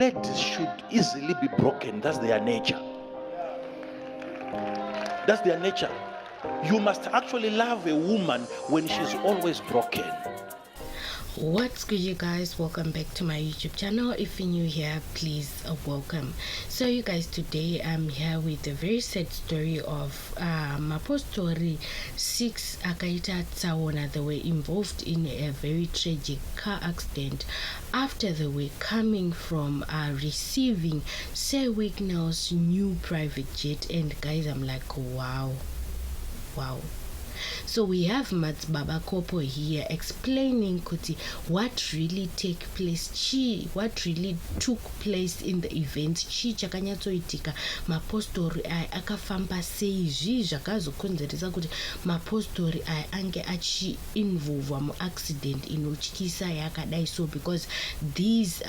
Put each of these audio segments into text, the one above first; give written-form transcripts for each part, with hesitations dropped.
Ladies should easily be broken. That's their nature. That's their nature. You must actually love a woman when she's always broken. What's good, you guys? Welcome back to my YouTube channel. If you're new here, please welcome. So you guys, today I'm here with a very sad story of Mapostori 6 Akaita Tsawona. They were involved in a very tragic car accident after they were coming from receiving Sir Wignell's new private jet. And guys, I'm like, wow. So we have Matsbaba Kopo here explaining Kuti what really what really took place in the event. Chakanyatsoitika Mapostori akafamba sei zvakazokonzeresa kuti Mapostori ange achi involve mu accident inotyisa yakadai. So because these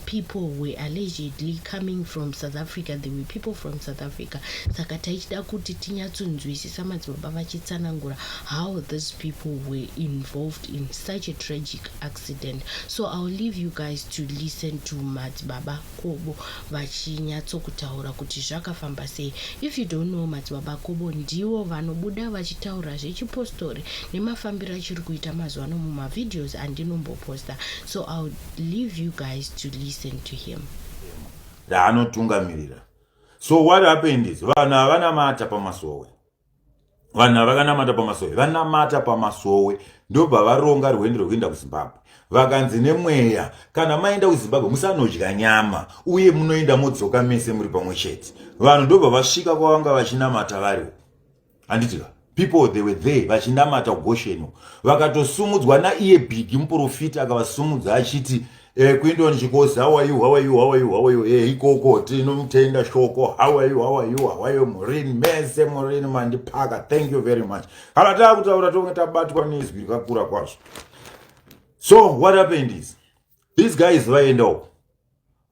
people were allegedly coming from South Africa, they were people from South Africa. Saka taichida kuti tinyatsonzwisisa Matsbaba vachitsanangura how these people were involved in such a tragic accident. So I'll leave you guys to listen to Matsbaba Kobo vachinyatsokutaura kuti zvakafamba sei. If you don't know, Matsbaba Kobo ndivo vanobuda vachitaura zvechipostori nemafambiro achiri kuita mazuva ano mumavideos andinomboposta. So I'll leave you guys to listen to him. So what happened is vana vanamata pamasowe. Vana vakanamata pamasowe, vanamata pamasowe ndobva varonga rwendo rwekuenda kuZimbabwe. Vakanzi nemweya kana maenda kuZimbabwe musanodya nyama uye munoenda modzoka mese muri pamwe chete. Vanhu ndobva vasvika kwavanga vachinamata variwo. Handitika people they were there vachinamata Goshen. Vakatosumudzwa naiye big muprofita akavasumudza achiti kuindoni chikosi, how are you ikoko tinomutenda shoko, how are you Maureen mese Maureen mandipaka, thank you very much. Kalata kutaura tonge tabatwa nezwi rakakura kwazvo. So what happened is these guys vaenda uko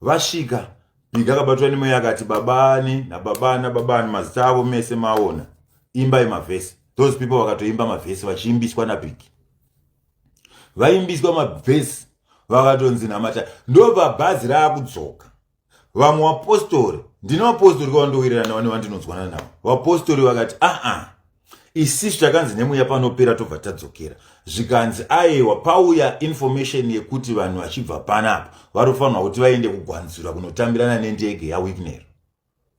vasvika big akabatwa nemweya akati babani mazita avo mese maona imba yemavhesi. Those people vakatoimba mavhesi vachiimbiswa nabig, vaimbiswa mavhesi vakatonzi namata ndobva bhazi raakudzoka. Vamwe vapostori, ndine vapostori kwavandowirirana vane vandinonzwana navo. Vapostori vakati isisi takanzi nemweya panopera tobva tadzokera. Zvikanzi aiwa pauya information yekuti vanhu vachibva panapa varofanirwa kuti vaende kugwanzura kunotambirana nendege yaWignell.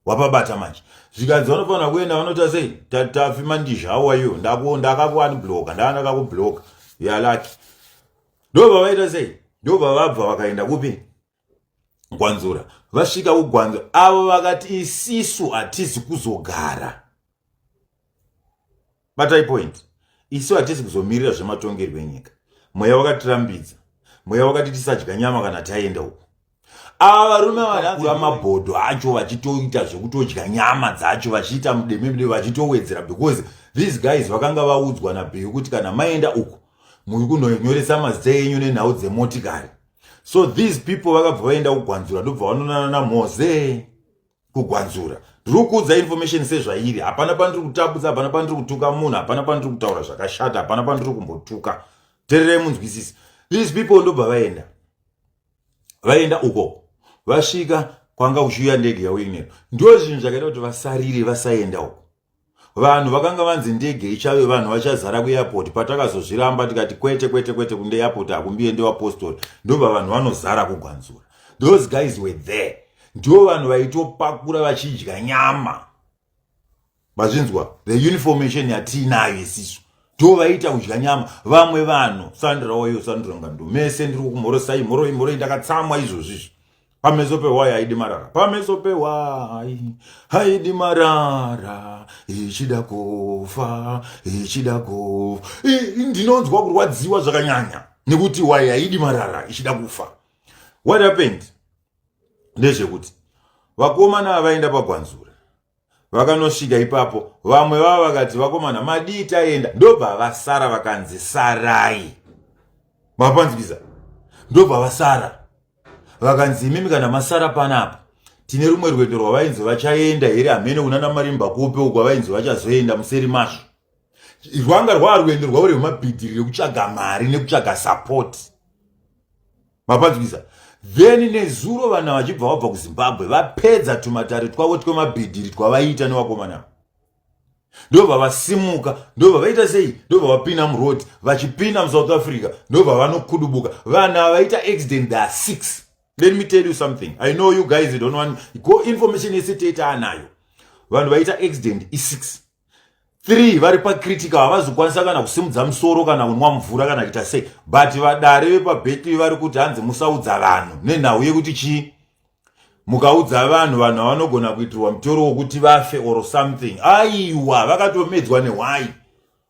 Wapabata manje. Zvikanzi vanofanirwa kuenda vanoti sei tafima ndizha, how are you ndakakuunblock ndakakublock yalaki. Ndobva vaita sei ndobva vabva vakaenda kupi Gwanzura. Vasvika kugwanzura avo vakati isisu hatizi kuzogara. Batai point. Isu hatizi kuzomirira zvematongerwo enyika. Mweya wakatirambidza. Mweya wakati tisadya nyama kana taenda uko. Ava varume vanakura mabhodho acho vachitoita zvekutodya nyama dzacho vachiita mudememde vachitowedzera because these guys vakanga vaudzwa nabhiyu kuti kana maenda uko muri kunonyoresa mazita enyu nenhau dzemotikari. So these people vakabva vaenda kugwanzura ndobva vanonana naMoze kugwanzura. Ndiri kuudza information sezvairi, hapana pandiri kutapudza, hapana pandiri kutuka munhu, hapana pandiri kutaura zvakashata, hapana pandiri kumbotuka. Tererai munzwisise. These people ndobva vaenda uko vasvika kwanga kuchiuya ndege yaWignell. Ndio zvinhu zvakaita kuti vasarire vasaenda uko. Vanhu vakanga vanzi ndege ichave vanhu vachazara kuairport. Patakazozviramba tikati kwete kunde airport akumbiende vapostori ndobva vanhu vanozara kugwanzura. Those guys were there. Ndio vanhu vaitopakura vachidya nyama. Mazvinzwa the information yatinayo isisu ndio vaita kudya nyama. Vamwe vanhu Sandra oyo Sandra ngando mese ndiri kumorosai moro ndakatsamwa izvozvi. Pameso pewai haidi marara ichida kufa. Ndinonzwa kurwadziwa zvakanyanya nekuti wai haidi marara ichida kufa. What happened ndezvekuti vakomana vaenda pagwanzura vakanosvika ipapo. Vamwe vavo vakati vakomana madii taenda, ndobva vasara vakanzi sarai. Mapanzikisa ndobva vasara vakanzi imimi kana masara panapa tine rumwe rwendo rwavainzi vachaenda here hamene kunana Marimba Kupe uko vainzi vachazoenda museri mazvo. Rwanga rwarwendo rwavo rwemabhidhiri rekutsvaga mari nekutsvaga support. Mapanzikisa then nezuro vanhu vachibva vabva kuZimbabwe vapedza tumatare twavo twemabhidhiri twavaita nevakomana ndobva vasimuka, ndobva vaita sei, ndobva vapinda murodi, vachipinda muSouth Africa ndobva vanokudubuka. Vanhu avaita accident there are 6. Let me tell you something. I know you guys don't want go information yesitete anayo. Vanhu vaita accident i6. 3 vari pacritical havazokwanisa kana kusimudza musoro kana kunwa mvura kana kuita sei, but vadare vepabheti vari kuti hanzi musaudza vanhu nenhau yekuti chii, mukaudza vanhu vanogona kuitirwa mutoro wokuti vafe or something. Aiwa, vakatomedzwa nehwai.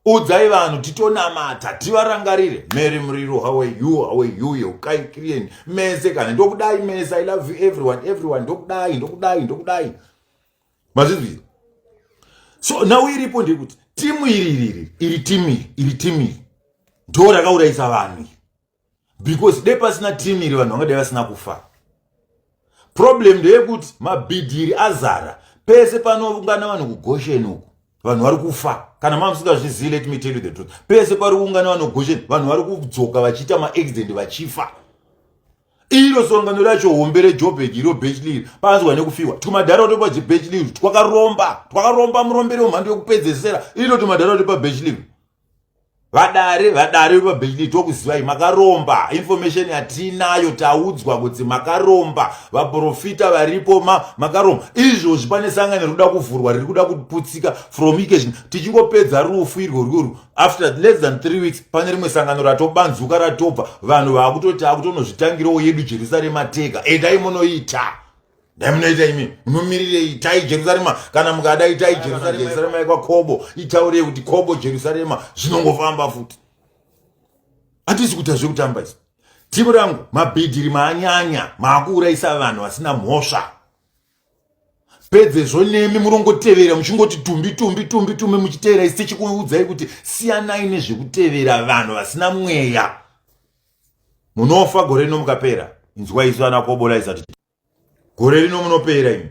Udzai vanhu titonamata tivarangarire. Mary Muriro, how are you Yokai Krian mese kana ndokudai mese, I love you everyone ndokudai mazizvi. So now iripo ndikuti timu iri timu ndo rakauraisa vanhu, because de pasina timu iri vanhu vangadai vasina kufa. Problem ndeyekuti mabhidhiri azara pese panoungana vanhu kuGoshen uku vanhu vari kufa. Kana mamusingazvizivi, let me tell you the truth, pese pari kuungana vanhu kuGoshen vanhu vari kudzoka vachiita maaccident vachifa. Iro songano racho hombe reJoburg iro Bechli panzwa nekufiwa tumadhara topa Bechli twakaromba murombero wemhando yekupedzesera iro tumadhara topa Bechli vadare pabhechli tokuzivai makaromba. Information yatinayo taudzwa kuti makaromba, vaprofita varipo makaromba. Izvozvi pane sangano rikuda kuvhurwa riri kuda kuputsika from occasion tichingopedza rufu irworwuru. After less than 3 weeks pane rimwe sangano ratobanzuka ratobva vanhu vakutoti akutonozvitangirawo yedu Jerusalema tega. Endai munoita ndamunoita imi munomirire itai Jerusalema. Kana mukada itai Jerusalema kwaKobo itaure kuti Kobo Jerusalema zvinongofamba futi. Hatisi kuita zvekutamba izvi. Timu rangu mabhidhiri maanyanya maakuraisa vanhu vasina mhosva. Pedzezvo nemi murongotevera muchingoti tumbi muchiteera isi tichikuudzai kuti siyanai nezvekutevera vanhu vasina mweya. Munofa gore rino mukapera. Inzwa isu ana Kobo laizati gore rino munopera imi.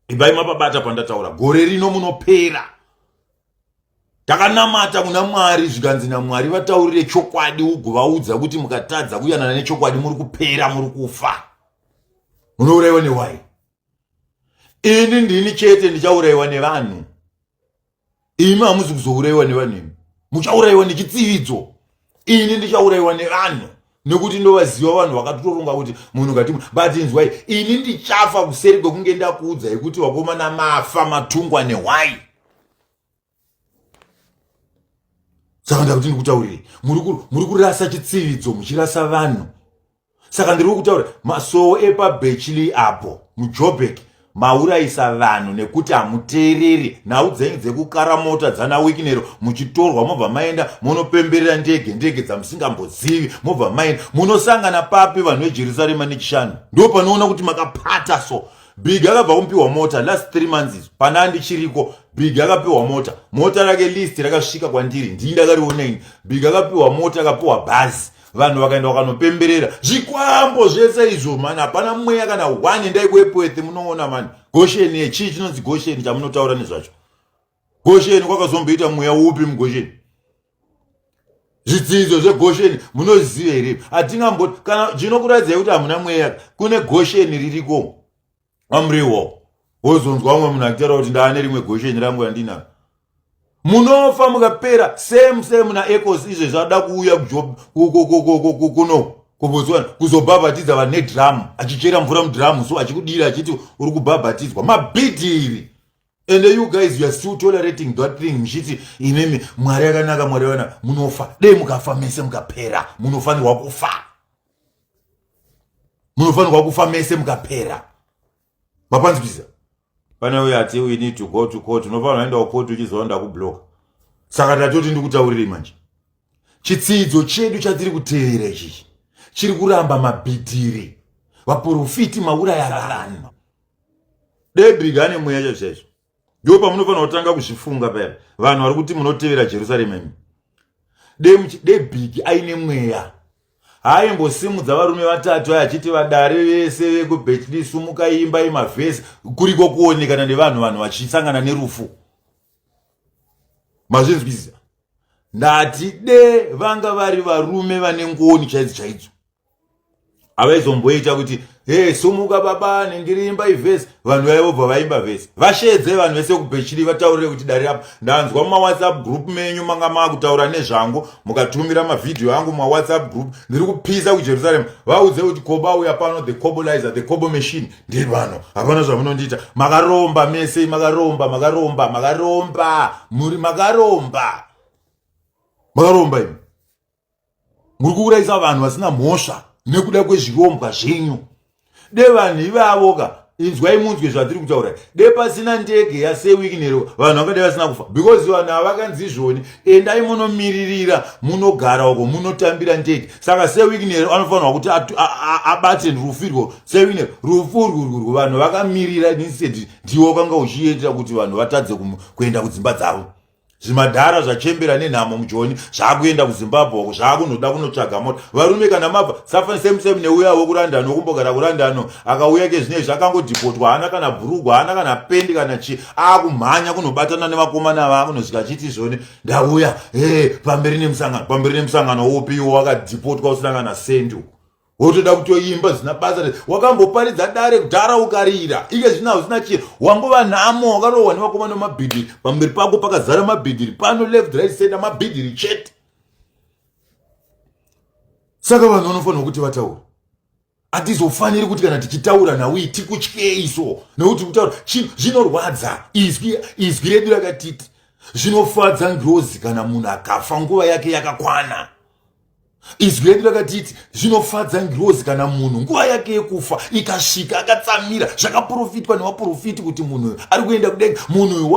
Ibai mapabata pandataura gore rino munopera. Takanamata kuna Mwari zvikanzi naMwari vataurire chokwadi ugovaudza kuti mukatadza kuyanana nechokwadi muri kupera, muri kufa. Munourayiwa newai? Ini ndini chete ndichaurayiwa nevanhu. Imi hamuzi kuzourayiwa nevanhu imi. Muchaurayiwa nechitsividzo. Ini ndichaurayiwa nevanhu. Nekuti ndovaziva vanhu vakatoronga kuti munhu ngati but inzwai, ini ndichafa kuseri kwekunge ndakuudzai kuti vakomana mafa matungwa nehwai. Saka ndakuti ndikutaurire muri kurasa chitsividzo muchirasa vanhu. Saka ndiri kutaura masowo epaBechli apo muJoburg mauraisa vanhu nekuti hamuteereri nhau dzenyu dzekukaramota dzana wikinero muchitorwa mobva maenda munopemberera ndege dzamusingambozivi mobva maenda munosangana papi vanhu veJerusarema nechishanu. Ndo panoona kuti makapata. So Big akabva kumpiwa mota last 3 months pana ndichiriko. Big akapiwa mota rake list rakasvika kwandiri ndini ndakariona ini. Big akapiwa mota akapiwa bhazi vanhu vakaenda vakanopemberera zvikwambo zvese izvo mani. Hapana mweya kana 1 ndaikuepwete munoona mani. Goshen yechii chinonzi Goshen chamunotaura nezvacho? Goshen kwakazomboita mweya upi muGoshen? Zvidzidzo zveGoshen munoziva here? Hatingamboti kana zvinokuradzai kuti hamuna mweya. Kune Goshen ririko amriwo wozonzwa umwe munhu akitaura kuti ndaane rimwe Goshen rangu yandinaro. Munofa mukapera same naEchos izvo zvada kuuya kuno kuBotswana kuzobhabhatidza vanhu nedrum achichera mvura mudrum so achikudira achiti uri kubhabhatidzwa mabhidhiri. And you guys you are still tolerating that thing. Mchiti imemi Mwari akanaka Mwari wana munofa. Dei mukafa mese mukapera. Munofanirwa kufa mese mukapera. Mapanzikisa. Pana uya ati we need to go to court. Unofana unaenda kucourt uchizoenda kublock. Saka tatoti ndikutaurire manje. Chitsidzo chedu chatiri kuteera ichi chiri kuramba mabhidhiri. Vaprofiti mauraya vanhu. Debig ane mweya chezvezvo. Ndo pamunofana kutanga kuzvifunga pera. Vanhu vari kuti munotevera Jerusalema imi. Debig aine mweya. Haimbosimudza varume vatatu achiti vadare vese vekuBechli sumuka imba imavhesi kuriko kuonekana nevanhu vachisangana nerufu. Mazvinzwisisa? Ndati vanga vari varume vane ngoni chaidzo. avaizomboita kuti hey sumuka baba ningirimba ivhesi vanhu vaivobva vaimba vhesi vashedze vanhu vese kubhechiri vataurire kuti dari apa ndanzwa mumawhatsapp group menyu manga makutaura nezvangu mukatumira mavhidhiyo angu mumawhatsapp group ndiri kupisa kujerusarema vaudze kuti koba uya pano the cobolizer the cobo machine ndiri pano hapana zvamunondiita makaromba mese makaromba muri makaromba imi muri kuuraisa vanhu vasina mhosva nekuda kwezvirombwa zvenyu de vanhu ivavoka inzwai munzwe zvatiri kutaura de pasina ndege yasewikinero vanhu vakadai vasina kufa because vanhu havakanzi izvoni endai munomiririra munogara uko munotambira ndege saka sewikinero anofanirwa kuti abate rufu irwo sewikinero rufu urwu vanhu vakamirira instead ndiwo kanga uchiitira kuti vanhu vatadze kuenda kudzimba dzavo zvimadhara zvachembera nenhamo mujoni zvakuenda kuzimbabwe uko zvakunoda kunotsvaga mota varume kana mabva same neuya wokurandano wokumbogara kurandano akauya kezvinezvi zvakangodhipotwa haana kana bhurugwa haana kana pendi kana chi akumhanya kunobatana nevakomana vakunosvika achiti zvone ndauya pamberi nemusangano wopiwo wakadhipotwa usina kana sendi uko wotoda kutoimba zina basa wakamboparidza dare kudhara ukarira ike zvinazvo zina chii wangova nhamo wakarohwa nevakomana vemabhidhiri pamberi pako pakazara mabhidhiri pano left right center mabhidhiri chete saka vanhu vanofanirwa kuti vataura hatizofaniri kuti kana tichitaura nawi tikutyeiso nekuti kutaura zvinorwadza izwi redu rakatiti zvinofadza ngirozi kana munhu akafa nguva yake yakakwana izwi redu rakatiti zvinofadza ngirozi kana munhu nguva yake yekufa ikasvika akatsamira zvakaprofitwa nevaprofiti kuti munhu ari kuenda kudenga munhu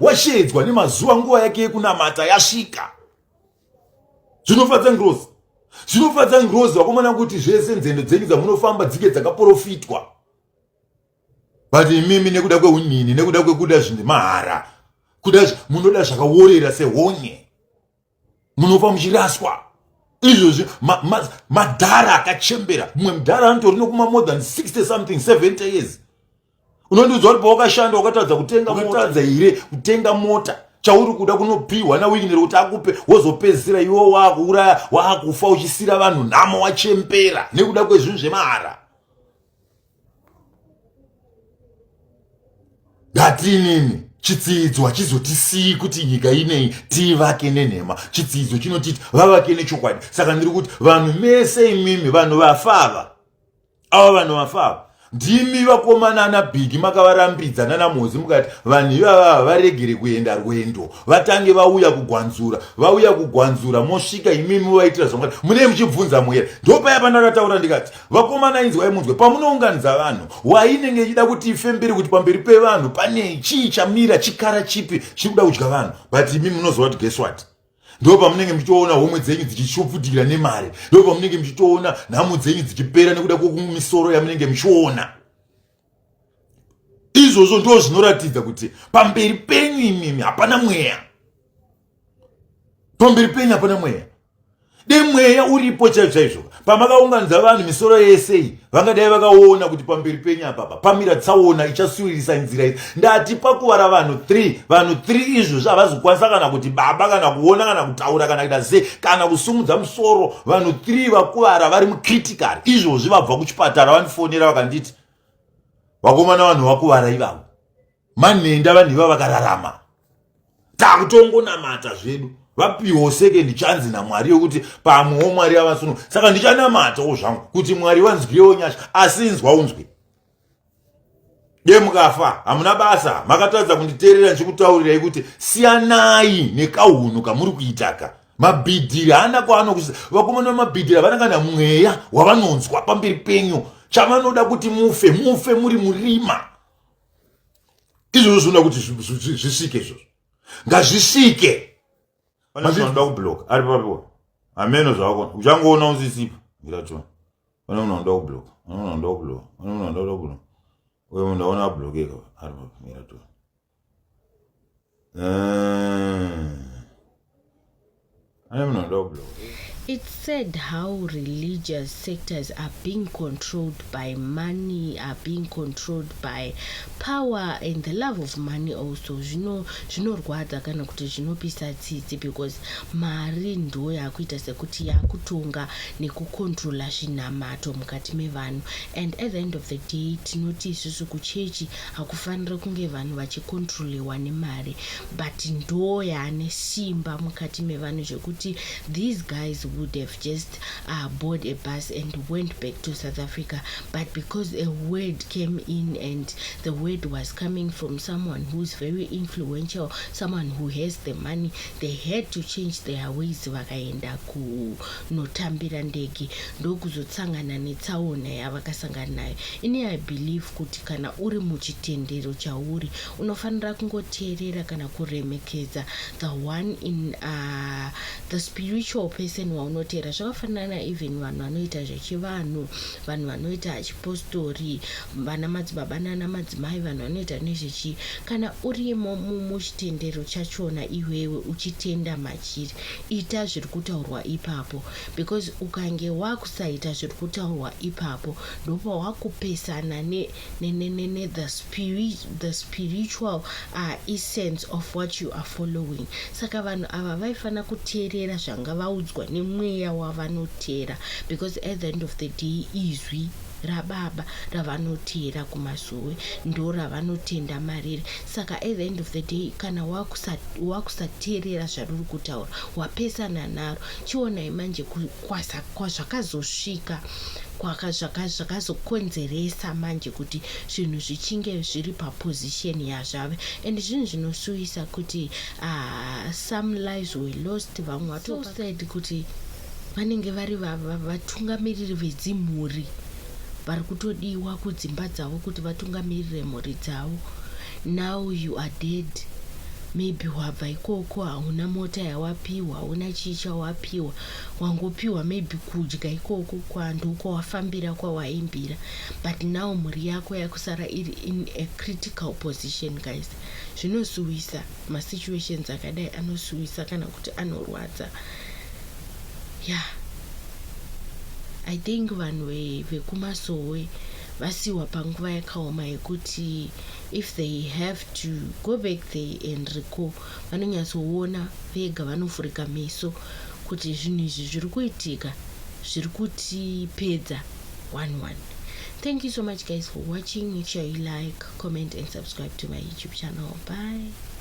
washedzwa nemazuva nguva yake yekunamata yasvika zvinofadza ngirozi vakomana kuti zvese nzendo dzenyu dzamunofamba dzike dzakaprofitwa but imimi nekuda kweunini nekuda kwekuda zvinhu mahara munoda zvakaworera sehonye munofa muchiraswa izvozvi madhara akachembera mumwe mudhara anotori nokuma more than 60 something 70 years unondiudza kuti pawakashanda wakatadza kutenga here kutenga mota chauri kuda kunopiwa nawikinero kuti akupe wozopedzisira iwo wakuuraya waakufa uchisira vanhu nhamo wachembera nekuda kwezvinhu zvemahara ngatinini chitsidzo hachizotisii kuti nyika inei tivake nenhema chitsidzo chinotiti vavake nechokwadi saka ndiri kuti vanhu mese imimi vanhu vafava ava vanhu vafava ndimi vakomana nabhigi makavarambidza nanamozi mukati vanhu ivava varegere kuenda rwendo vatange vauya kugwanzura mosvika imimi vaitira zvamwari mune muchibvunza muyere ndopaya pandakataura ndikati vakomana inzwai munzwe pamunounganidza vanhu wainenge ichida kuti ife mberi kuti pamberi pevanhu pane chii chamira chikara chipi chiri kuda kudya vanhu but imimi munoziva kuti guess what ndo pamunenge muchiona homwe dzenyu dzichishopfutikira nemari ndo pamunenge muchitoona nhamo dzenyu dzichipera nekuda kwokumisoro yamunenge muchiona izvozvo ndo zvinoratidza kuti pamberi penyu imimi hapana mweya de mweya uripo chaizvo pamakaunganidza vanhu misoro yesei vangadai vakaona kuti pamberi penyu apapa pamira tsaona ichasuwirisa nzira idzi ndati pakuvara vanhu 3 izvozvo havazokwanisa kana kuti baba kana kuona kana kutaura kana kuita sei kana kusumudza musoro vanhu 3 vakuvara vari mucritical izvozvi vabva kuchipatara vandifonera vakanditi vakomana vanhu vakuvara ivavo manhenda vanhu iva vakararama takutongonamata zvedu vapiwo second chance namwari yokuti pamwewo mwari avasunu saka ndichanamatawo zvangu kuti mwari wanzwirewo nyasha asi inzwa unzwi de mukafa hamuna basa makatadza kunditeerera ndichikutaurirai kuti siyanai nekahunu kamuri kuitaka mabhidhiri haana kwaanokusa vakomana vemabhidhiri havana kana mweya wavanonzwa pamberi penyu chavanoda kuti mufe muri murima izvozvo zvinoda kuti zvisvike izvozvo ngazvisvike vanoda kubloka ari papiwa ameno zvavakona uchangoona usisipa ngiratona pane munhu anoda kubloka uye munhu aona ablokeka ari papi ngiratona ane munhu anoda kubloka It's sad how religious sectors are being controlled by money, are being controlled by power and the love of money also. Zvinorwadza kana kuti zvinopisa tsitsi, because mari ndo yakuita sekuti yakutonga nekukontrola zvinamato mukati mevanhu. And at the end of the day tinoti isusu kuchechi hakufanira kunge vanhu vachikontroliwa nemari, but ndo yaane simba mukati mevanhu zvekuti these guys would have just board a bus and went back to South Africa, but because a word came in and the word was coming from someone who's very influential, someone who has the money, they had to change their ways. Vakaenda kunotambira ndege ndokuzotsangana netsaona yavakasangana nayo. Ini I believe kuti kana uri muchitendero chauri unofanira kungoteerera kana kuremekedza the one in the spiritual person waunotera. Zvakafanana even vanhu vanoita zvechivanhu, vanhu vanoita chipostori, vana madzibaba nana madzimai, vanhu vanoita nezvechi, kana urimo muchitendero chachona iwewe uchitenda machiri, ita zviri kutaurwa ipapo, because ukange wakusaita zviri kutaurwa ipapo ndopa wakupesana ne the spiritual essence of what you are following. Saka vanhu ava vaifana kuteerera zvanga vaudzwa nemweya wavanotera, because at the end of the day izwi rababa ravanoteera kumazuwe ndo ravanotenda mariri. Saka at the end of the day kana wakusateerera zvaruri kutaura wapesana naro, chionai manje kwazvakazosvika zvakazokonzeresa manje kuti zvinhu zvichinge zviri paposition yazvave, and zvinhu zvinosuvisa kuti some lives were lost. Vamwe vatosaid kuti vanenge vari vatungamiriri vedzimhuri vari kutodiwa kudzimba dzavo kuti vatungamirire mhuri dzavo. Now you are dead, maybe wabva ikoko, hauna mota yawapiwa, hauna chii chawapiwa, wangopiwa maybe kudya ikoko kwandoko wafambira kwawaimbira, but now mhuri yako yakusara iri in a critical position. Guys, zvinosuvisa, masituations akadai anosuvisa kana kuti anorwadza. Yeah, I think vanhu vekumasowe vasiwa panguva yakaoma yekuti if they have to go back there and recall, vanonyatsoona vega, vanovhurika meso kuti zvinhu izvi zviri kuitika zviri kutipedza 1-1. Thank you so much guys for watching. Make sure you like, comment and subscribe to my YouTube channel. Bye.